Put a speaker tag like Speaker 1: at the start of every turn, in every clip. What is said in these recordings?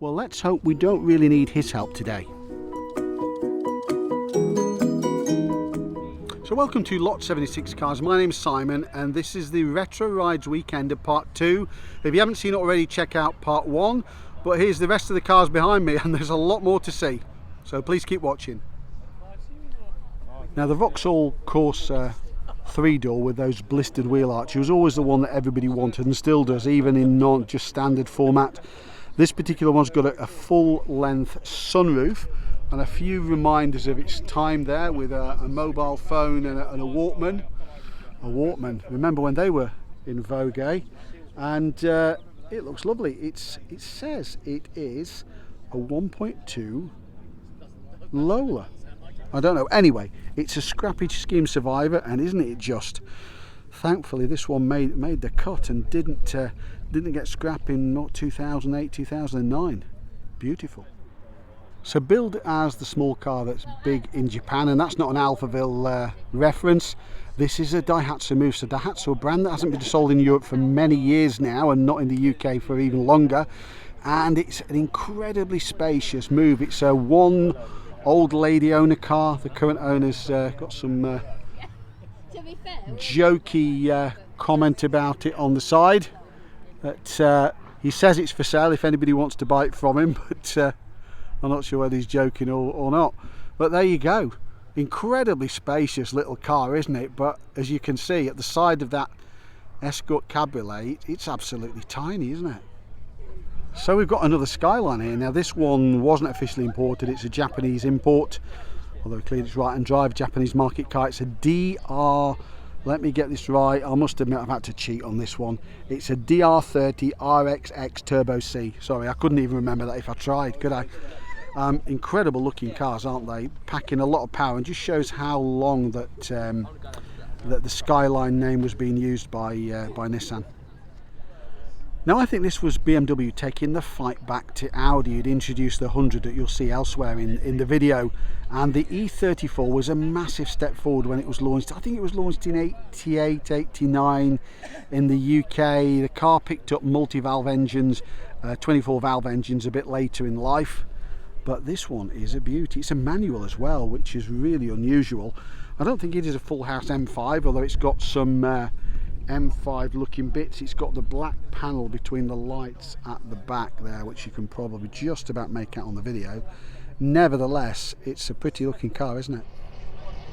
Speaker 1: Well, let's hope we don't really need his help today. So welcome to Lot 76 Cars. My name's Simon and this is the Retro Rides Weekend of Part 2. If you haven't seen it already, check out Part 1. But here's the rest of the cars behind me and there's a lot more to see. So please keep watching. Now the Vauxhall Course 3-door with those blistered wheel arches was always the one that everybody wanted and still does, even in not just standard format. This particular one's got a full length sunroof and a few reminders of its time there with a mobile phone and a Walkman. A Walkman, remember when they were in vogue, eh? And it looks lovely. It says it is a 1.2 Lola. I don't know. Anyway, it's a scrappy scheme survivor, and isn't it just? Thankfully, this one made the cut and didn't get scrap in 2008, 2009. Beautiful. So billed as the small car that's big in Japan, and that's not an Alphaville reference. This is a Daihatsu move. So Daihatsu, a brand that hasn't been sold in Europe for many years now, and not in the UK for even longer. And it's an incredibly spacious move. It's a one old lady owner car. The current owner's got some jokey comment about it on the side. That he says it's for sale if anybody wants to buy it from him, but I'm not sure whether he's joking or not. But there you go. Incredibly spacious little car, isn't it? But as you can see at the side of that Escort cabriolet, it's absolutely tiny, isn't it? So we've got another Skyline here. Now this one wasn't officially imported, it's a Japanese import, although clearly it's right and drive, Japanese market car. It's a DR, let me get this right, I must admit I've had to cheat on this one. It's a DR30 RXX Turbo C. Sorry, I couldn't even remember that if I tried, could I? Incredible looking cars, aren't they? Packing a lot of power, and just shows how long that the Skyline name was being used by Nissan. Now I think this was BMW taking the fight back to Audi. It introduced the 100 that you'll see elsewhere in the video, and the E34 was a massive step forward when it was launched. I think it was launched in 88, 89 in the UK. The car picked up multi-valve engines, 24 valve engines a bit later in life, but this one is a beauty. It's a manual as well, which is really unusual. I don't think it is a full house M5, although it's got some M5 looking bits. It's got the black panel between the lights at the back there, which you can probably just about make out on the video. Nevertheless, it's a pretty looking car, isn't it?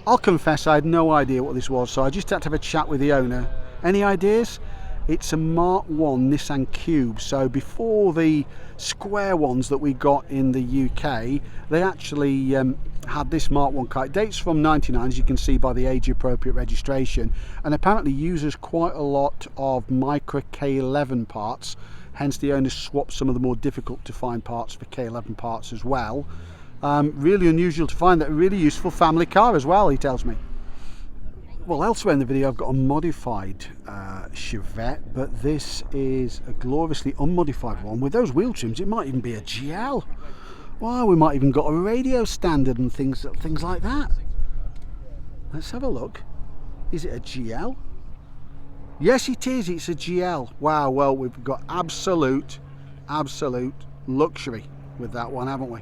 Speaker 1: I'll confess I had no idea what this was, so I just had to have a chat with the owner. Any ideas? It's a Mark 1 Nissan Cube. So before the square ones that we got in the UK, they actually had this Mark 1 car. It dates from 99, as you can see by the age appropriate registration, and apparently uses quite a lot of micro K11 parts, hence the owner swapped some of the more difficult to find parts for K11 parts as well. Really unusual to find that. A really useful family car as well, he tells me. Well, elsewhere in the video I've got a modified Chevette, but this is a gloriously unmodified one. With those wheel trims, it might even be a GL. Wow, we might even got a radio standard and things like that. Let's have a look. Is it a GL? Yes, it is. It's a GL. Wow, well, we've got absolute luxury with that one, haven't we?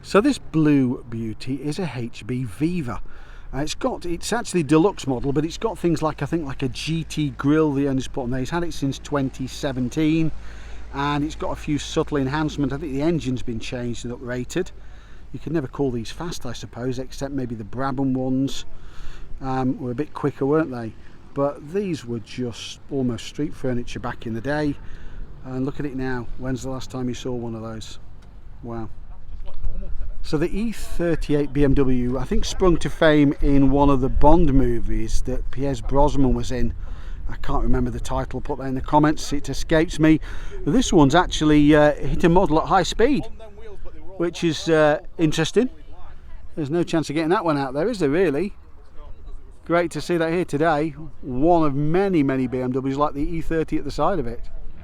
Speaker 1: So this blue beauty is a HB Viva. It's actually deluxe model, but it's got things like, I think, like a GT grille the owner's put on there. He's had it since 2017, and it's got a few subtle enhancements. I think the engine's been changed and uprated. You could never call these fast, I suppose, except maybe the Brabham ones were a bit quicker, weren't they? But these were just almost street furniture back in the day. And look at it now. When's the last time you saw one of those? Wow. So the E38 BMW, I think, sprung to fame in one of the Bond movies that Pierce Brosnan was in. I can't remember the title, put that in the comments, it escapes me. This one's actually hit a model at high speed, which is interesting. There's no chance of getting that one out there, is there really? Great to see that here today. One of many BMWs, like the E30 at the side of it.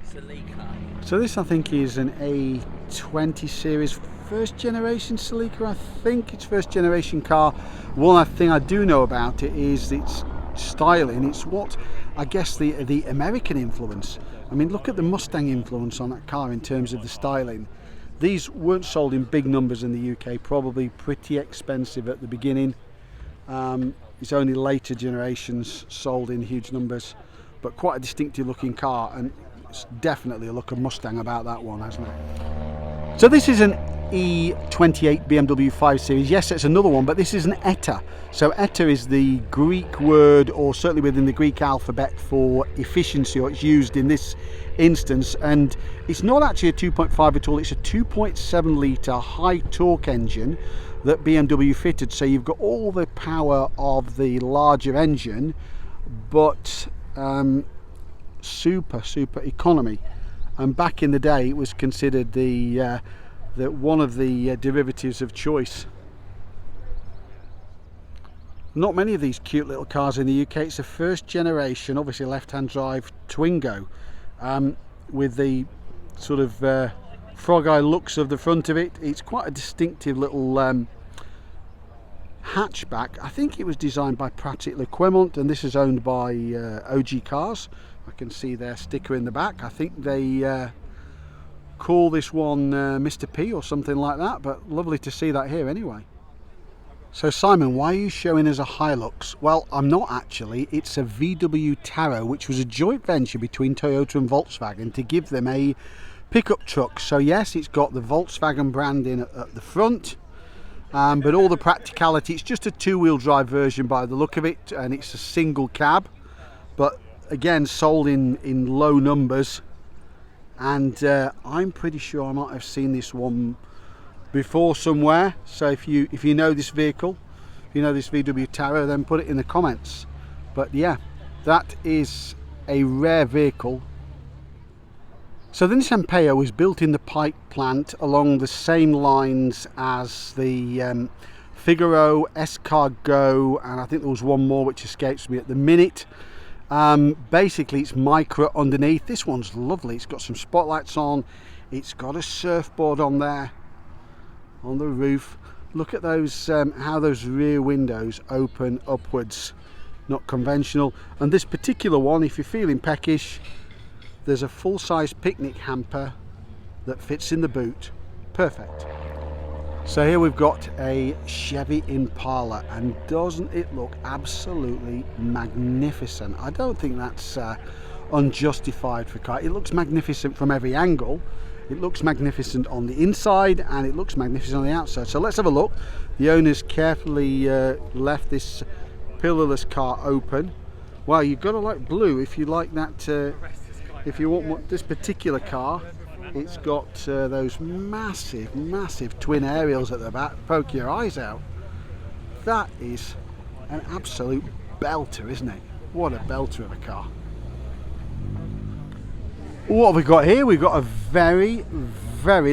Speaker 2: Celica.
Speaker 1: So this, I think, is an A20 series first generation Celica. I think it's first generation car. One thing I do know about it is its styling. It's what I guess the American influence I mean, look at the Mustang influence on that car in terms of the styling. These weren't sold in big numbers in the UK, probably pretty expensive at the beginning. It's only later generations sold in huge numbers, but quite a distinctive looking car, and it's definitely a look of Mustang about that one, hasn't it? So this is an E28 BMW 5 Series. Yes, it's another one, but this is an ETA. So ETA is the Greek word, or certainly within the Greek alphabet, for efficiency, or it's used in this instance. And it's not actually a 2.5 at all, it's a 2.7 litre high torque engine that BMW fitted. So you've got all the power of the larger engine, but super economy. And back in the day it was considered the one of the derivatives of choice. Not many of these cute little cars in the UK. It's a first generation, obviously left-hand drive Twingo, with the sort of frog eye looks of the front of it. It's quite a distinctive little hatchback. I think it was designed by Pratt Le Quemont, and this is owned by OG Cars. I can see their sticker in the back. I think they call this one Mr. P or something like that, but lovely to see that here anyway. So Simon, why are you showing us a Hilux? Well, I'm not actually. It's a VW Taro, which was a joint venture between Toyota and Volkswagen to give them a pickup truck. So yes, it's got the Volkswagen branding at the front, but all the practicality. It's just a two-wheel drive version by the look of it, and it's a single cab, but again sold in low numbers. And I'm pretty sure I might have seen this one before somewhere. So if you know this vehicle, if you know this VW Taro, then put it in the comments. But yeah, that is a rare vehicle. So the Nissan Peyo was built in the Pike plant along the same lines as the Figaro, Escort Go, and I think there was one more which escapes me at the minute. Basically it's micro underneath. This one's lovely. It's got some spotlights on, it's got a surfboard on there on the roof. Look at those how those rear windows open upwards, not conventional. And this particular one, if you're feeling peckish, there's a full-size picnic hamper that fits in the boot. Perfect. So here we've got a Chevy Impala, and doesn't it look absolutely magnificent? I don't think that's unjustified for a car. It looks magnificent from every angle. It looks magnificent on the inside, and it looks magnificent on the outside. So let's have a look. The owners carefully left this pillarless car open. Wow, you've got to like blue if you like that. If you want this particular car, it's got those massive twin aerials at the back. Poke your eyes out. That is an absolute belter, isn't it? What a belter of a car. What have we got here? We've got a very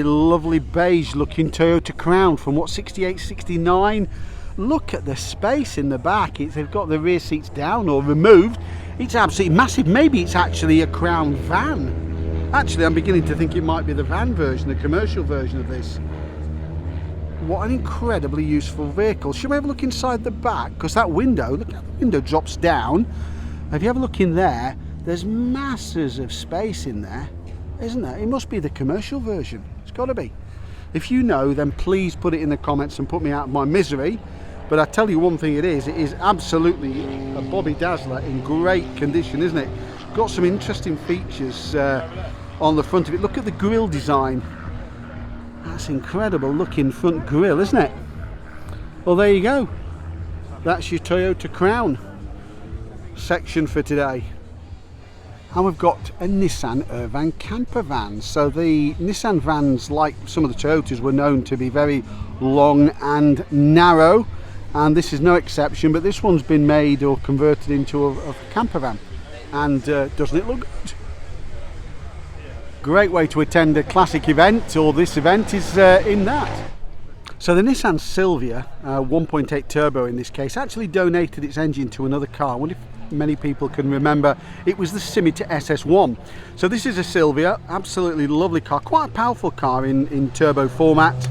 Speaker 1: lovely beige looking Toyota Crown from what, 68, 69. Look at the space in the back. They've got the rear seats down or removed. It's absolutely massive. Maybe it's actually a Crown van. Actually, I'm beginning to think it might be the van version, the commercial version of this. What an incredibly useful vehicle. Should we have a look inside the back? Because that window, look how the window drops down. If you have a look in there, there's masses of space in there, isn't there? It must be the commercial version. It's got to be. If you know, then please put it in the comments and put me out of my misery. But I tell you one thing, it is absolutely a Bobby Dazzler in great condition, isn't it? Got some interesting features on the front of it. Look at the grille design. That's incredible looking front grille, isn't it? Well, there you go. That's your Toyota Crown section for today. And we've got a Nissan Urban camper van. So the Nissan vans, like some of the Toyotas, were known to be very long and narrow, and this is no exception, but this one's been made or converted into a camper van. And doesn't it look good? Great way to attend a classic event, or this event is in that. So the Nissan Silvia, 1.8 turbo in this case, actually donated its engine to another car. I wonder if many people can remember. It was the Scimitar SS1. So this is a Silvia, absolutely lovely car, quite a powerful car in turbo format.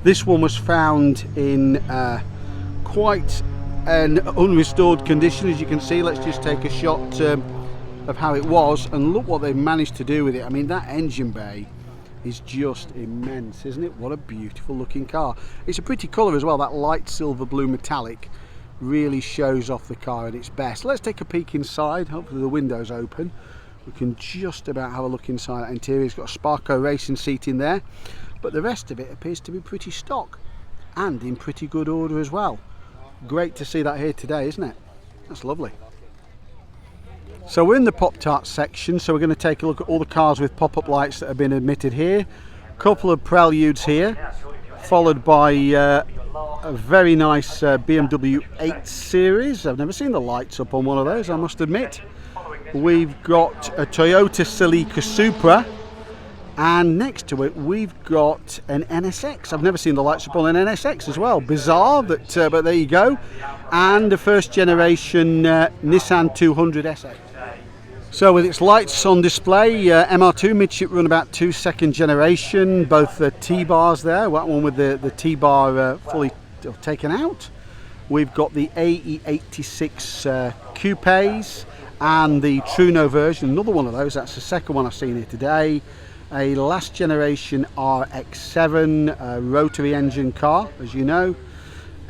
Speaker 1: This one was found in quite an unrestored condition, as you can see. Let's just take a shot of how it was, and look what they've managed to do with it. I mean, that engine bay is just immense, isn't it? What a beautiful looking car. It's a pretty colour as well. That light silver blue metallic really shows off the car at its best. Let's take a peek inside. Hopefully the window's open. We can just about have a look inside that interior. It's got a Sparco racing seat in there, but the rest of it appears to be pretty stock and in pretty good order as well. Great to see that here today, isn't it? That's lovely. So we're in the Pop-Tart section, so we're going to take a look at all the cars with pop-up lights that have been admitted here. A couple of Preludes here, followed by a very nice BMW 8 Series. I've never seen the lights up on one of those, I must admit. We've got a Toyota Celica Supra, and next to it we've got an NSX. I've never seen the lights up on an NSX as well. Bizarre, but there you go. And a first generation Nissan 200 SX. So with its lights on display, MR2 midship runabout 2 second generation, both the T-bars there, that one with the T-bar fully taken out. We've got the AE86 coupes and the Twingo version, another one of those. That's the second one I've seen here today. A last generation RX-7 rotary engine car, as you know.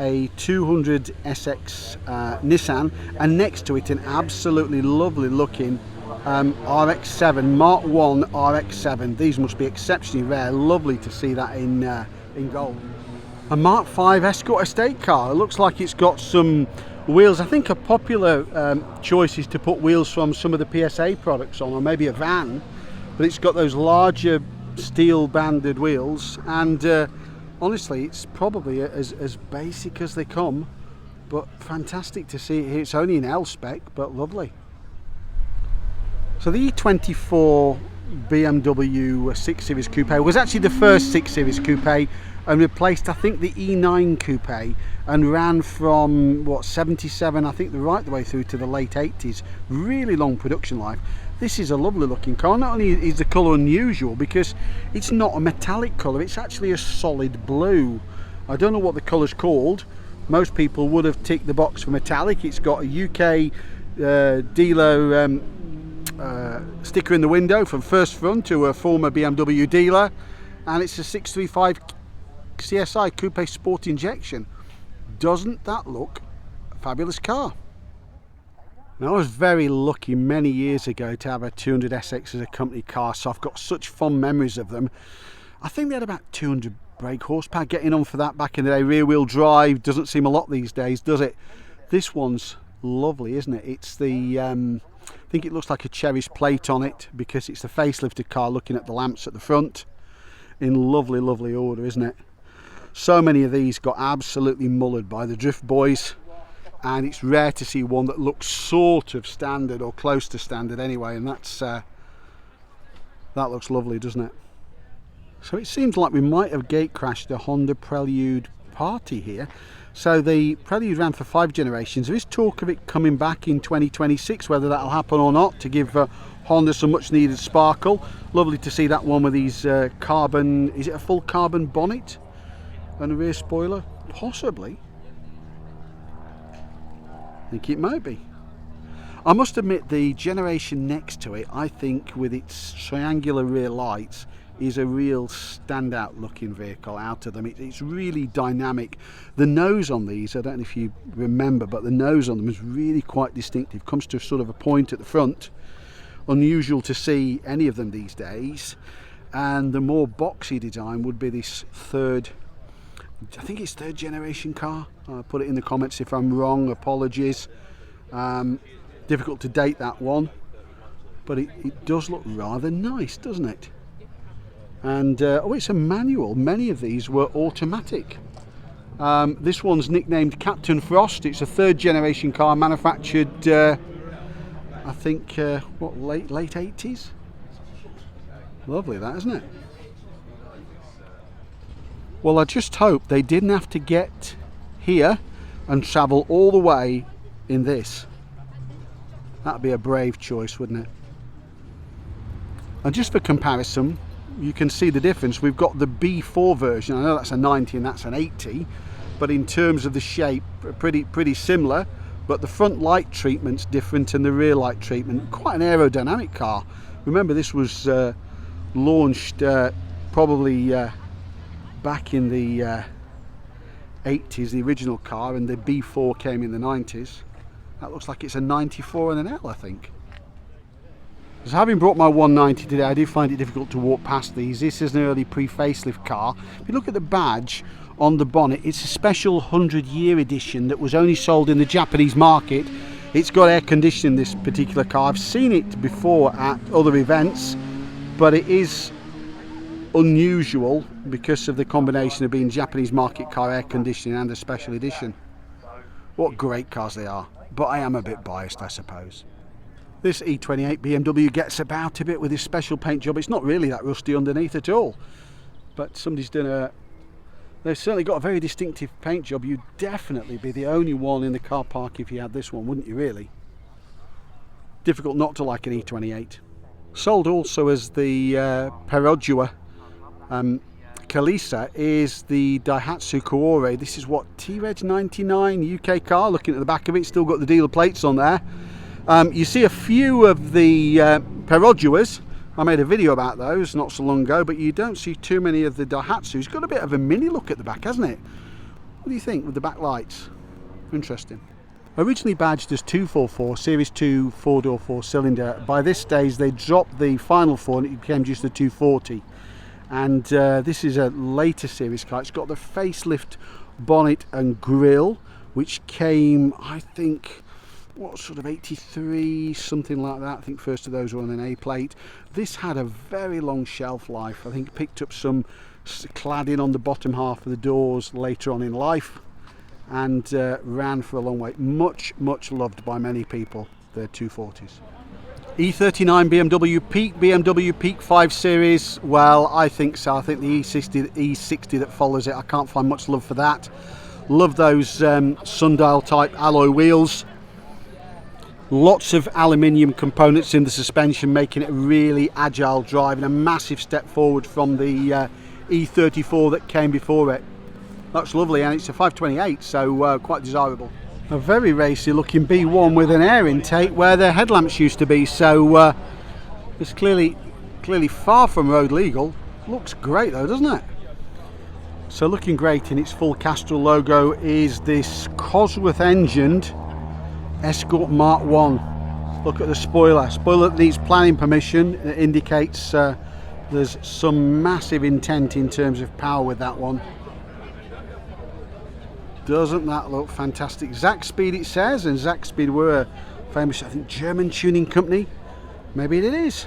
Speaker 1: A 200 SX Nissan, and next to it an absolutely lovely looking RX-7, Mark 1 RX-7. These must be exceptionally rare. Lovely to see that in gold. A Mark 5 Escort estate car. It looks like it's got some wheels. I think a popular choice is to put wheels from some of the PSA products on, or maybe a van, but it's got those larger steel banded wheels, and honestly, it's probably as basic as they come, but fantastic to see it here. It's only an L spec, but lovely. So the E24 BMW 6 Series Coupe was actually the first 6 Series Coupe, and replaced, I think, the E9 Coupe, and ran from, what, 77, I think, right the way through to the late 80s. Really long production life. This is a lovely looking car. Not only is the colour unusual because it's not a metallic colour, it's actually a solid blue. I don't know what the colour's called. Most people would have ticked the box for metallic. It's got a UK dealer sticker in the window from first front to a former BMW dealer, and it's a 635 CSI Coupe Sport Injection. Doesn't that look a fabulous car? Now, I was very lucky many years ago to have a 200 SX as a company car, so I've got such fond memories of them. I think they had about 200 brake horsepower getting on for that back in the day. Rear wheel drive doesn't seem a lot these days, does it? This one's lovely, isn't it? It's the I think it looks like a cherished plate on it because it's the facelifted car, looking at the lamps at the front in lovely, lovely order, isn't it? So many of these got absolutely mullered by the drift boys, and it's rare to see one that looks sort of standard or close to standard anyway, and that's that looks lovely, doesn't it? So it seems like we might have gate crashed a Honda Prelude party here. So the Prelude ran for 5 generations. There is talk of it coming back in 2026, whether that'll happen or not, to give Honda some much needed sparkle. Lovely to see that one with these carbon, is it a full carbon bonnet and a rear spoiler? Possibly. I think it might be. I must admit, the generation next to it, I think, with its triangular rear lights, is a real standout looking vehicle out of them. It's really dynamic. The nose on these, I don't know if you remember, but the nose on them is really quite distinctive. Comes to sort of a point at the front. Unusual to see any of them these days. And the more boxy design would be this third, I think it's third generation car. I'll put it in the comments if I'm wrong, apologies. Difficult to date that one, but it does look rather nice, doesn't it? And oh, it's a manual. Many of these were automatic. This one's nicknamed Captain Frost. It's a third generation car, manufactured I think what, late 80s. Lovely that, isn't it? Well, I just hope they didn't have to get here and travel all the way in this. That'd be a brave choice, wouldn't it? And just for comparison, you can see the difference. We've got the B4 version. I know that's a 90 and that's an 80, but in terms of the shape, pretty similar. but the front light treatment's different and the rear light treatment. Quite an aerodynamic car. Remember, this was launched probably back in the 80s, the original car, and the B4 came in the 90s. That looks like it's a 94 and an L, I think. So having brought my 190 today, I do find it difficult to walk past these. This is an early pre-facelift car. If you look at the badge on the bonnet, it's a special 100-year edition that was only sold in the Japanese market. It's got air conditioning, this particular car. I've seen it before at other events, but it is unusual because of the combination of being Japanese market car, air conditioning and a special edition. What great cars they are, but I am a bit biased, I suppose. This E28 BMW gets about a bit with this special paint job. It's not really that rusty underneath at all, but somebody's done they've certainly got a very distinctive paint job. You'd definitely be the only one in the car park if you had this one, wouldn't you really? Difficult not to like an E28. Sold also as the Perodua Kalisa is the Daihatsu Koore. This is what, T-Reg 99 UK car. Looking at the back of it, still got the dealer plates on there. You see a few of the Peroduas. I made a video about those not so long ago, but you don't see too many of the Daihatsu. It's got a bit of a mini look at the back, hasn't it? What do you think with the back lights? Interesting. Originally badged as 244, Series 2 4-door 4-cylinder. By this stage they dropped the final 4 and it became just a 240. And this is a later series car. It's got the facelift bonnet and grille, which came, I think, what sort of 83, something like that. I think first of those were on an A plate. This had a very long shelf life. I think it picked up some cladding on the bottom half of the doors later on in life, and ran for a long way. Much loved by many people, the 240s. E39 BMW Peak 5 Series, well, I think so. I think the E60 that follows it, I can't find much love for that. Love those sundial type alloy wheels. Lots of aluminium components in the suspension, making it a really agile drive and a massive step forward from the E34 that came before it. That's lovely, and it's a 528, so quite desirable. A very racy looking B1 with an air intake where the headlamps used to be, so it's clearly far from road legal. Looks great though, doesn't it? So looking great in its full Castrol logo is this Cosworth engined Escort Mark 1. Look at the spoiler. Spoiler that needs planning permission. It indicates there's some massive intent in terms of power with that one. Doesn't that look fantastic? Zakspeed it says, and Zakspeed were a famous, I think, German tuning company. Maybe it is.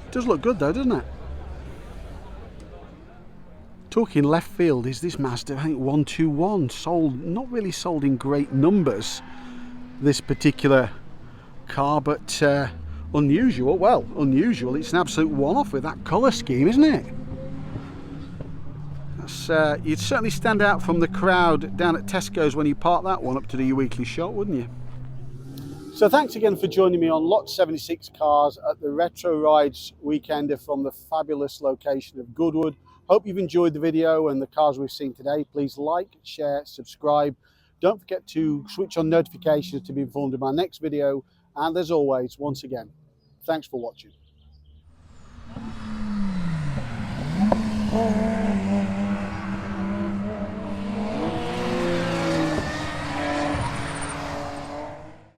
Speaker 1: Does look good though, doesn't it? Talking left field is this Mazda, I think 121, sold, not really sold in great numbers, this particular car, but unusual. Well, unusual, it's an absolute one-off with that colour scheme, isn't it? You'd certainly stand out from the crowd down at Tesco's when you park that one up to do your weekly shop, wouldn't you? So thanks again for joining me on Lot 76 Cars at the Retro Rides Weekender from the fabulous location of Goodwood. Hope you've enjoyed the video and the cars we've seen today. Please like, share, subscribe. Don't forget to switch on notifications to be informed of my next video. And as always, once again, thanks for watching.